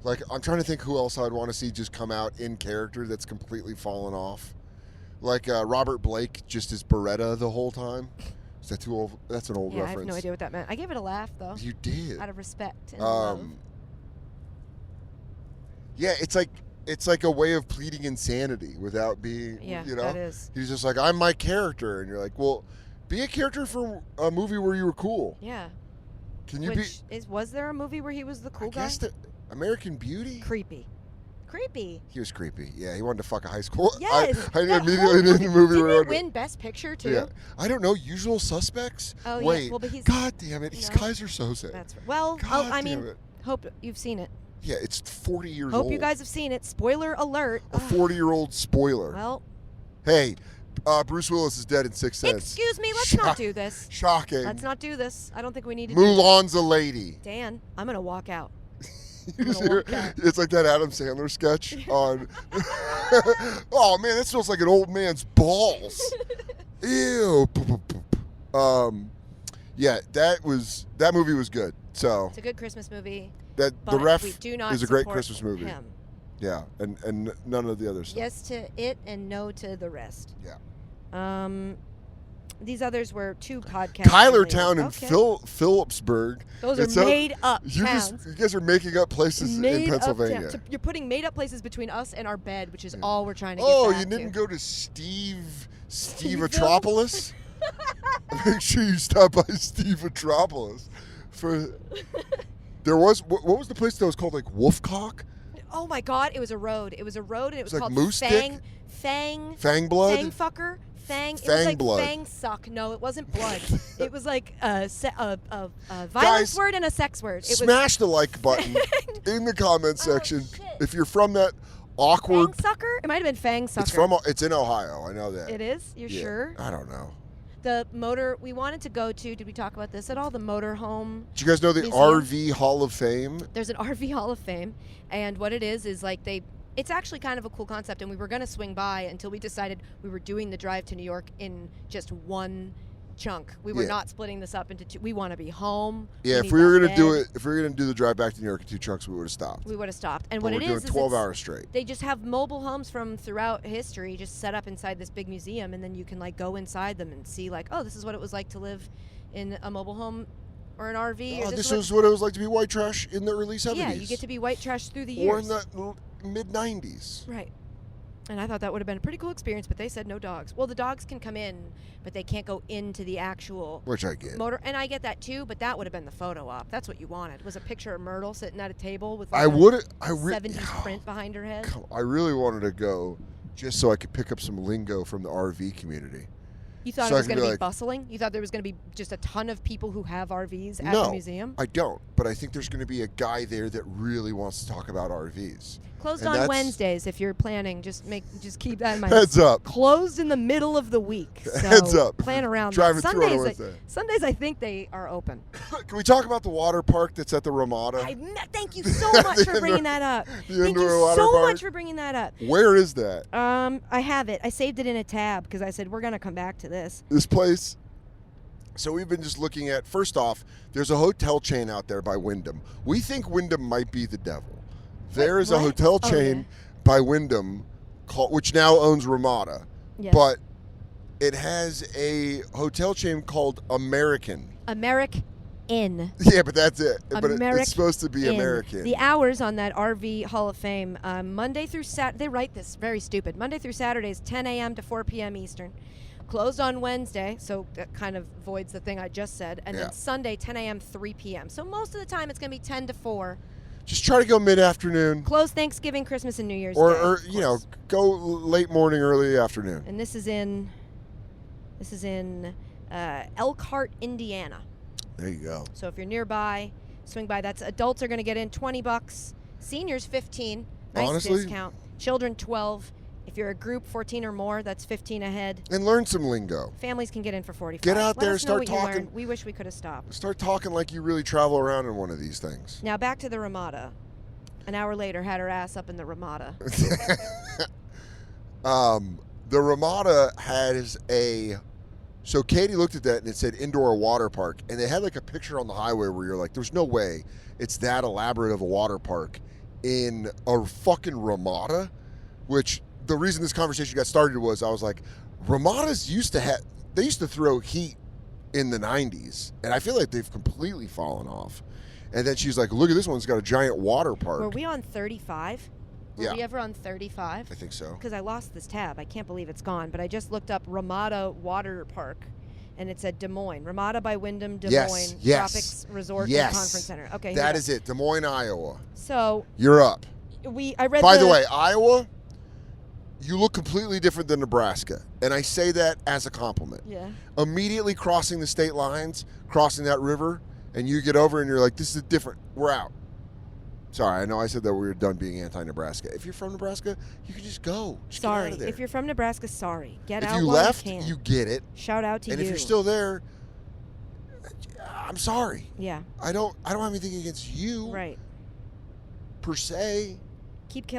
Like, I'm trying to think who else I'd want to see just come out in character that's completely fallen off. Like Robert Blake just as Beretta the whole time. Is that too old? That's an old yeah, reference. I have no idea what that meant. I gave it a laugh, though. You did. Out of respect and love. Yeah, it's like a way of pleading insanity without being, Yeah, you know? that is. He's just like, I'm my character. And you're like, well, be a character for a movie where you were cool. Yeah. Can you Was there a movie where he was the cool I guy? guess American Beauty? Creepy. He was creepy. Yeah, he wanted to fuck a high school. Yes. I that immediately whole in the movie Didn't where it win Best Picture, too? Yeah. I don't know. Usual Suspects? Oh, yeah. Wait. Well, but he's... God damn it. He's No. Kaiser Soze. That's well, God I damn mean, it. hope you've seen it. Yeah, it's 40 years Hope old. you guys have seen it. Spoiler alert. A 40-year-old spoiler. Well, Hey, Bruce Willis is dead in Sixth Sense. excuse me, let's not do this. Shocking. Let's not do this. I don't think we need to do Mulan's a lady. Dan, I'm going to walk out. You gonna see walk her- out. It's like that Adam Sandler sketch on. Oh man, that smells like an old man's balls. Ew. Yeah, that movie was good. So It's a good Christmas movie. that But the ref we do not is a great support Christmas movie. Him. Yeah, and none of the other stuff. Yes to it and no to the rest. Yeah. These others were two podcasts. Tylertown and okay. Phillipsburg. Those It's are a- made up You towns. guys are making up places Made in up Pennsylvania. towns. You're putting made up places between us and our bed, which is all we're trying to Oh, get back you didn't to. go to Steve-atropolis? Make sure you stop by Steve-atropolis. There was what was the place that was called like Wolfcock? Oh my God! It was a road. It was a road, and it was It's like called Moose Fang. Dick? Fang. Fang blood? Fang fucker. Fang. It Fang was like blood. Fang suck. No, it wasn't blood. It was like a violence Guys, word and a sex word. It Smash the like button in the comment section shit. if you're from that was awkward. Fang sucker. It might have been Fang sucker. It's in Ohio. I know that. It is. You're Yeah. sure? I don't know. The motor we wanted to go to. Did we talk about this at all? The motorhome. Did you guys know the Museum? RV Hall of Fame? There's an RV Hall of Fame, and what it is like it's actually kind of a cool concept, and we were going to swing by until we decided we were doing the drive to New York in just one chunk. We were Yeah. not splitting this up into two. We want to be home. Yeah, if need we were that gonna do bed. it, if we were gonna do the drive back to New York in 2 chunks, we would have stopped. We would have stopped. And But what we're it doing is 12 it's- hours straight. They just have mobile homes from throughout history just set up inside this big museum, and then you can like go inside them and see like, oh, this is what it was like to live in a mobile home or an RV. Oh, or this is was what it was like to be white trash in the early 70s. yeah, you get to be white trash through the years. Or in the mid 90s. Right. And I thought that would have been a pretty cool experience, but they said no dogs. Well, the dogs can come in, but they can't go into the actual Which I get. motor. And I get that too, but that would have been the photo op. That's what you wanted. Was a picture of Myrtle sitting at a table with like I a would. 70s print behind her head. I really wanted to go just so I could pick up some lingo from the RV community. You thought So it I was could going to be be like- bustling? You thought there was going to be just a ton of people who have RVs at No, the museum? I don't. But I think there's going to be a guy there that really wants to talk about RVs. Closed And on that's- Wednesdays if you're planning. Just keep that in mind. Heads up. Closed in the middle of the week. So Heads up. Plan around Driving that. through on a Sundays, Wednesday. Sundays, I think they are open. Can we talk about the water park that's at the Ramada? Thank you so much for bringing that up. The Thank indoor you water so park? much for bringing that up. Where is that? I have it. I saved it in a tab because I said we're going to come back to this. This place. So we've been just looking at, first off, there's a hotel chain out there by Wyndham. We think Wyndham might be the devil. There is a what? hotel Oh, chain yeah. by Wyndham, which now owns Ramada. Yes. But it has a hotel chain called American. American. Yeah, but that's it. But American. it's supposed to be American. The hours on that RV Hall of Fame, Monday through Saturday, they write this very stupid. Monday through Saturdays, 10 a.m. to 4 p.m. Eastern. Closed on Wednesday, so that kind of voids the thing I just said. And Yeah. then Sunday, 10 a.m., 3 p.m. So most of the time, it's going to be 10 to 4. Just try to go mid-afternoon. Closed Thanksgiving, Christmas, and New Year's Day. Or of you know, course. go late morning, early afternoon. And this is in Elkhart, Indiana. There you go. So if you're nearby, swing by. That's adults are going to get in $20, seniors 15, nice Honestly? discount. Children 12. If you're a group 14 or more, that's 15 ahead. And learn some lingo. Families can get in for 45. Get out Let there, us know start what you talking. learned. We wish we could have stopped. Start talking like you really travel around in one of these things. Now back to the Ramada. An hour later, had her ass up in the Ramada. The Ramada has a. So Katie looked at that and it said indoor water park, and they had like a picture on the highway where you're like, "There's no way it's that elaborate of a water park in a fucking Ramada." Which the reason this conversation got started was I was like, Ramadas used to throw heat in the 90s, and I feel like they've completely fallen off. And then she's like, "Look at this one; it's got a giant water park." Were we on 35? Were Yeah. we ever on 35? I think so. Because I lost this tab. I can't believe it's gone. But I just looked up Ramada Water Park, and it said Des Moines. Ramada by Wyndham, Des Moines yes. Tropics Resort Yes. and Conference Center. Okay, That here is it. Des Moines, Iowa. So You're up. I read. By the way, Iowa, you look completely different than Nebraska. And I say that as a compliment. Yeah. Immediately crossing the state lines, crossing that river, and you get over and you're like, this is different. We're out. Sorry, I know I said that we were done being anti-Nebraska. If you're from Nebraska, you can just go. Just get out Sorry. of there. If you're from Nebraska, sorry. Get If out you while left, you can. you get it. Shout out to And you. if you're still there, I'm sorry. Yeah. I don't have anything against you Right. per se. Keep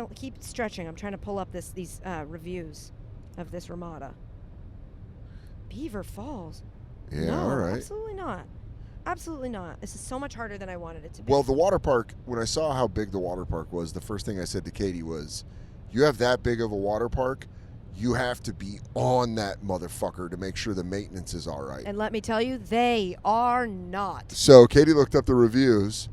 stretching. I'm trying to pull up these reviews of this Ramada. Beaver Falls. Yeah, No, all right. absolutely not. Absolutely not. This is so much harder than I wanted it to be. Well, the water park, when I saw how big the water park was, the first thing I said to Katie was, you have that big of a water park, you have to be on that motherfucker to make sure the maintenance is all right. And let me tell you, they are not. So Katie looked up the reviews,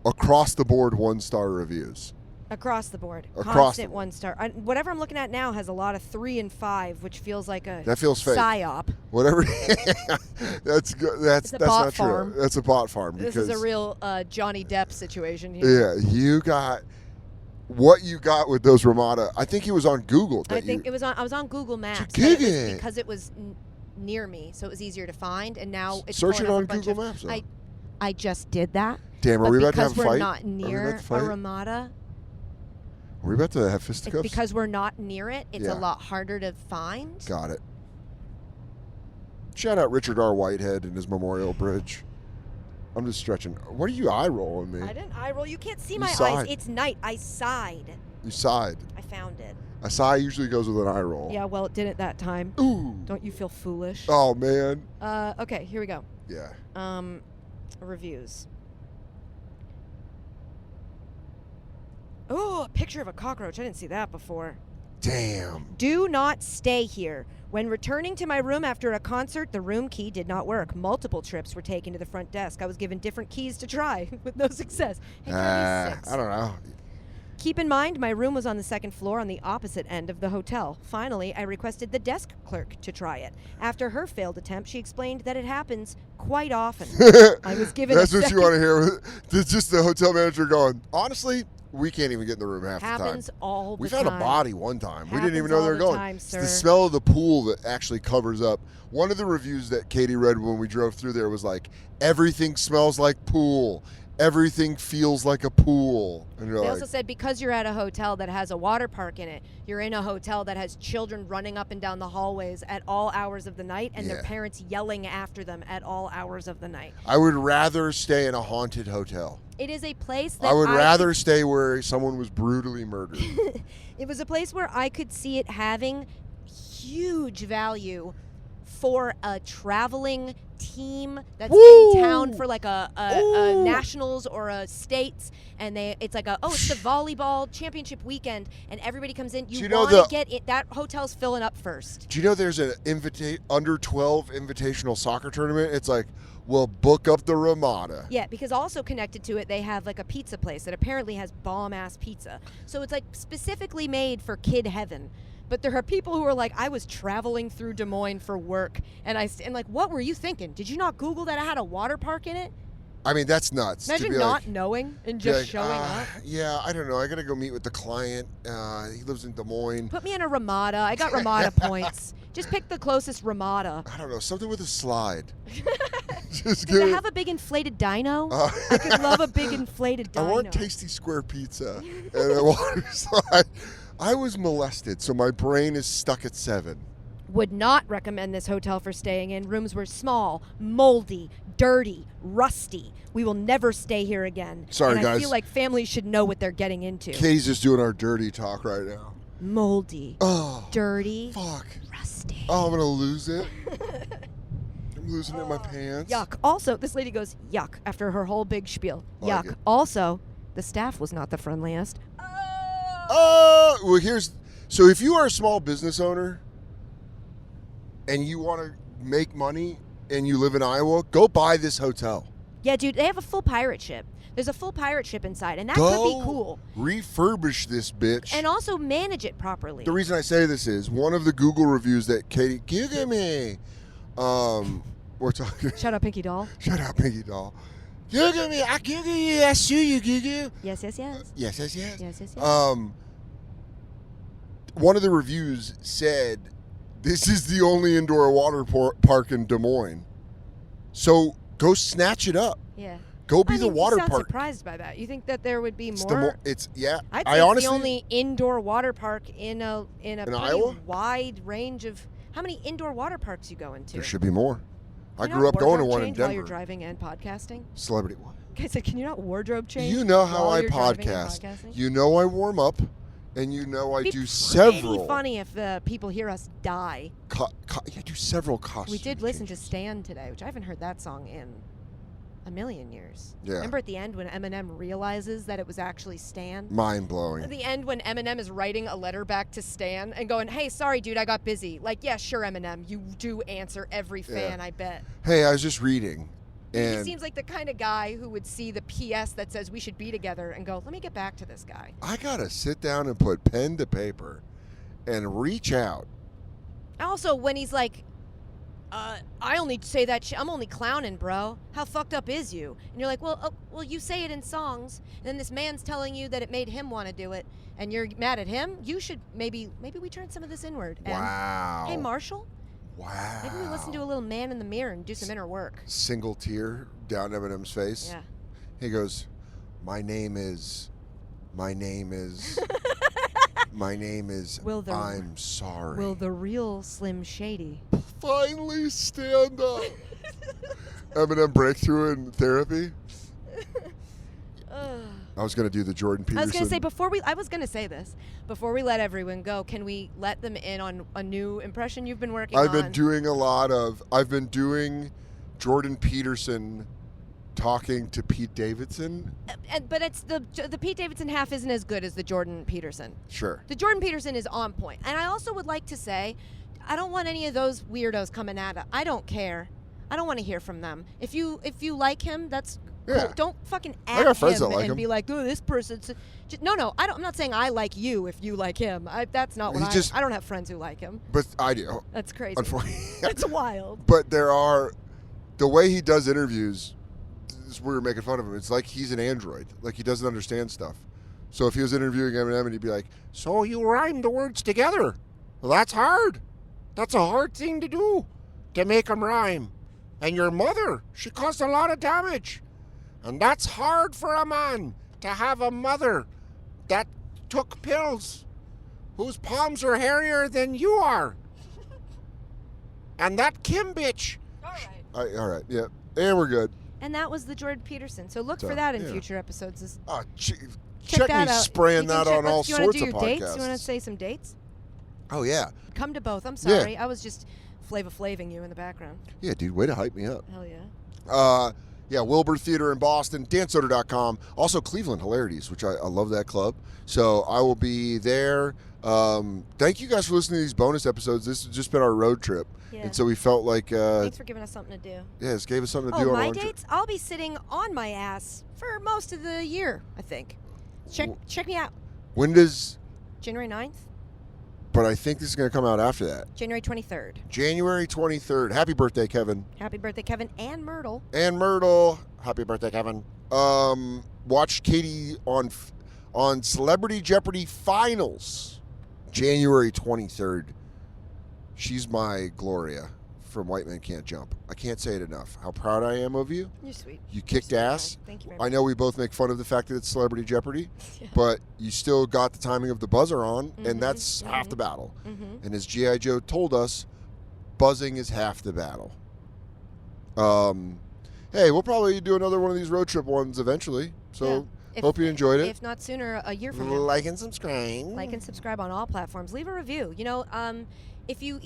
across the board 1-star reviews. Across the board. Across the Constant board. 1-star. Whatever I'm looking at now has a lot of 3 and 5, which feels like a That feels fake. psyop. Whatever. That's good. That's It's a bot not farm. true. That's a bot farm. This Because, is a real Johnny Depp situation here. yeah, you got what you got with those Ramada. I think it was on Google. I that think you, it was on. I was on Google Maps. but Google it was it. because it was near me, so it was easier to find. And now it's Search pulling it up on a bunch Google of- Maps, though. I just did that. Damn, are but we about to because have a we're fight? not Are we near about to a fight? Ramada, Are we about to have fisticuffs? because we're not near it, it's Yeah. a lot harder to find. Got it. Shout out Richard R. Whitehead and his Memorial Bridge. I'm just stretching. What are you eye rolling me? I didn't eye roll. You can't see You my sighed. eyes. It's night. I sighed. You sighed. I found it. A sigh usually goes with an eye roll. Yeah, well, it didn't that time. Ooh. Don't you feel foolish? Oh, man. Okay, here we go. Yeah. Reviews. Oh, a picture of a cockroach. I didn't see that before. Damn. Do not stay here. When returning to my room after a concert, the room key did not work. Multiple trips were taken to the front desk. I was given different keys to try with no success. Hey, try these 6. I don't know. Keep in mind, my room was on the second floor on the opposite end of the hotel. Finally, I requested the desk clerk to try it. After her failed attempt, she explained that it happens quite often. I was given That's a what second... you want to hear. It's just the hotel manager going, honestly, we can't even get in the room half Happens the time. all the We time. found a body one time. We didn't even Happens know all they were the going. time, It's sir. the smell of the pool that actually covers up. One of the reviews that Katie read when we drove through there was like, everything smells like pool. Everything feels like a pool. And you're They like, also said because you're at a hotel that has a water park in it, you're in a hotel that has children running up and down the hallways at all hours of the night and their Yeah. parents yelling after them at all hours of the night. I would rather stay in a haunted hotel. It is a place that I would rather stay where someone was brutally murdered. It was a place where I could see it having huge value for a traveling team that's Woo! in town for like a nationals or a states, and it's like it's the volleyball championship weekend, and everybody comes in. You want to get it. That hotel's filling up first. Do you know there's an under 12 invitational soccer tournament? It's like, well, book up the Ramada. Yeah, because also connected to it, they have like a pizza place that apparently has bomb-ass pizza. So it's like specifically made for kid heaven. But there are people who are like, I was traveling through Des Moines for work, and like, what were you thinking? Did you not Google that I had a water park in it? I mean, that's nuts. Imagine not knowing and just showing up. Yeah, I don't know. I got to go meet with the client. He lives in Des Moines. Put me in a Ramada. I got Ramada points. Just pick the closest Ramada. I don't know. Something with a slide. Does it have a big inflated dino? I could love a big inflated dino. I want tasty square pizza and a water slide. I was molested, so my brain is stuck at 7. Would not recommend this hotel for staying in. Rooms were small, moldy, dirty, rusty. We will never stay here again. Sorry, and guys. I feel like families should know what they're getting into. Katie's just doing our dirty talk right now. Moldy, dirty, fuck. rusty. Oh, I'm going to lose it. I'm losing it in my pants. Yuck. Also, this lady goes, yuck, after her whole big spiel. Like Yuck. it. Also, the staff was not the friendliest. Well, so if you are a small business owner and you want to make money and you live in Iowa, go buy this hotel. Yeah, dude, they have a full pirate ship. There's a full pirate ship inside, and that could be cool. Refurbish this bitch. And also manage it properly. The reason I say this is one of the Google reviews that Katie, Google me. We're talking. Shut up, Pinky Doll. Shut up, Pinky Doll. Google me. I Google you. I sue you, Google. Yes, yes, yes. Yes, yes, yes. Yes, yes, yes. One of the reviews said, this is the only indoor water park in Des Moines. So go snatch it up. Yeah. Go be the you water sound park. surprised by that. You think that there would be It's more? Yeah. I'd say I it's honestly, the only indoor water park in a pretty Iowa? wide range of. How many indoor water parks you go into? there should be more. I Can you grew not up going to wardrobe one in change while you're Denver. driving and podcasting? Celebrity. What? I said, can you not wardrobe change? You know how while I you're driving and podcast. podcasting? You know I warm up, and you know I It'd do be several. Pretty funny if people hear us die. I do several costumes. We did listen to Stan today, which I haven't heard that song in a million years. Yeah. Remember at the end when Eminem realizes that it was actually Stan? Mind blowing. At the end when Eminem is writing a letter back to Stan and going, hey, sorry, dude, I got busy. Like, yeah, sure, Eminem. You do answer every fan, I bet. Hey, I was just reading. He And seems like the kind of guy who would see the PS that says we should be together and go, let me get back to this guy. I got to sit down and put pen to paper and reach out. Also, when he's like, I only say that shit. I'm only clowning, bro. How fucked up is you? And you're like, well, you say it in songs. And then this man's telling you that it made him want to do it, and you're mad at him. You should maybe we turn some of this inward. And, Wow. hey, Marshall. Wow. Maybe we listen to a little man in the mirror and do some inner work. Single tear down Eminem's face. Yeah. He goes, my name is, my name is, I'm sorry. Will the real Slim Shady finally stand up? Eminem breakthrough in therapy. I was going to do the Jordan Peterson. I was going to say before we let everyone go, can we let them in on a new impression you've been working on? I've been doing Jordan Peterson talking to Pete Davidson. But it's the Pete Davidson half isn't as good as the Jordan Peterson. Sure. The Jordan Peterson is on point. And I also would like to say, I don't want any of those weirdos coming at it. I don't care. I don't want to hear from them. If you like him, that's Yeah. cool. Don't fucking I at got friends him that like and him. be like, oh, this person's. No, I'm not saying I like you if you like him. That's not what He I don't have friends who like him. But I do. That's crazy. Unfortunately. That's wild. But the way he does interviews, this is where we're making fun of him. It's like he's an android. Like he doesn't understand stuff. So if he was interviewing Eminem and he'd be like, so you rhyme the words together. Well, that's hard. That's a hard thing to do, to make them rhyme. And your mother, she caused a lot of damage. And that's hard for a man, to have a mother that took pills, whose palms are hairier than you are. And that Kim bitch. All right. All right, yeah. And we're good. And that was the Jordan Peterson. So look So, for that in yeah. future episodes. Check that me out. spraying You can that check- on all you wanna sorts do of your podcasts. dates? You want to say some dates? Oh, yeah. Come to both. I'm Yeah. sorry. I was just flaving you in the background. Yeah, dude, way to hype me up. Hell yeah. Yeah, Wilbur Theater in Boston, dansoder.com. Also, Cleveland Hilarities, which I love that club. So I will be there. Thank you guys for listening to these bonus episodes. This has just been our road trip. Yeah. And so we felt like, Thanks for giving us something to do. yeah, this gave us something to do Oh, on our my road trip. dates? I'll be sitting on my ass for most of the year, I think. Check me out. When does, January 9th, but I think this is going to come out after that. January 23rd. January 23rd. Happy birthday, Kevin. Happy birthday, Kevin and Myrtle. And Myrtle. Happy birthday, Kevin. Watch Katie on Celebrity Jeopardy Finals, January 23rd. She's my Gloria from White Men Can't Jump. I can't say it enough. How proud I am of you. You're sweet. You kicked You're sweet, ass. guy. Thank you very I much. know we both make fun of the fact that it's Celebrity Jeopardy, Yeah. but you still got the timing of the buzzer on, Mhm, and that's half mhm. the battle. Mm-hmm. And as G.I. Joe told us, buzzing is half the battle. Hey, we'll probably do another one of these road trip ones eventually. So hope you enjoyed it. If not sooner, a year from now. Like and subscribe. Like and subscribe on all platforms. Leave a review. You know, if you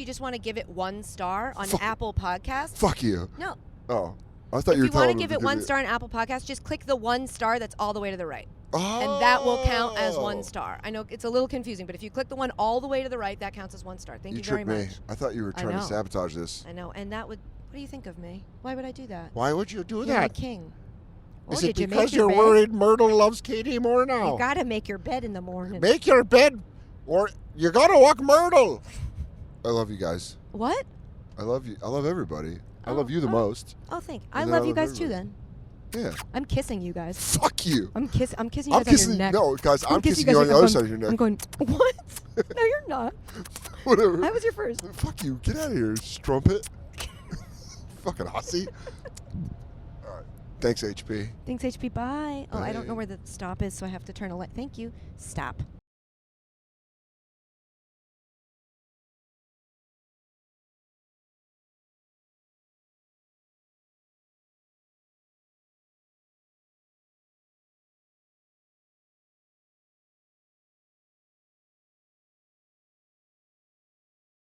just want to give it 1 star on Apple Podcasts. Fuck you. No. Oh, I thought If you were you want telling to me give it 1 star on Apple Podcasts, just click the 1 star that's all the way to the right. Oh. And that will count as 1 star. I know it's a little confusing, but if you click the one all the way to the right, that counts as 1 star. Thank you very tricked me. much. I thought you were I trying to know. sabotage this. I know. And that would. What do you think of me? Why would I do that? Why would you do You're my that? king. Is Oh, it did you make because your you're bed? worried Myrtle loves Katie more now? You gotta make your bed in the morning. Make your bed, or you gotta walk Myrtle. I love you guys. What? I love you. I love everybody. I Oh, love you the oh. most. Oh, thank you. And I then love I you love guys too. everybody. Then Yeah. I'm kissing you guys. Fuck you. I'm kissing you I'm guys kissing. on your neck. No, guys, I'm kissing guys you on the I'm other going- side of your neck. I'm going. What? No, you're not. Whatever. I was your first. Fuck you. Get out of here, strumpet. Fucking hussy. All right. Thanks, HP. Thanks, HP. Bye. Oh, I don't know Bye. where the stop is, so I have to turn a light. Thank you. Stop.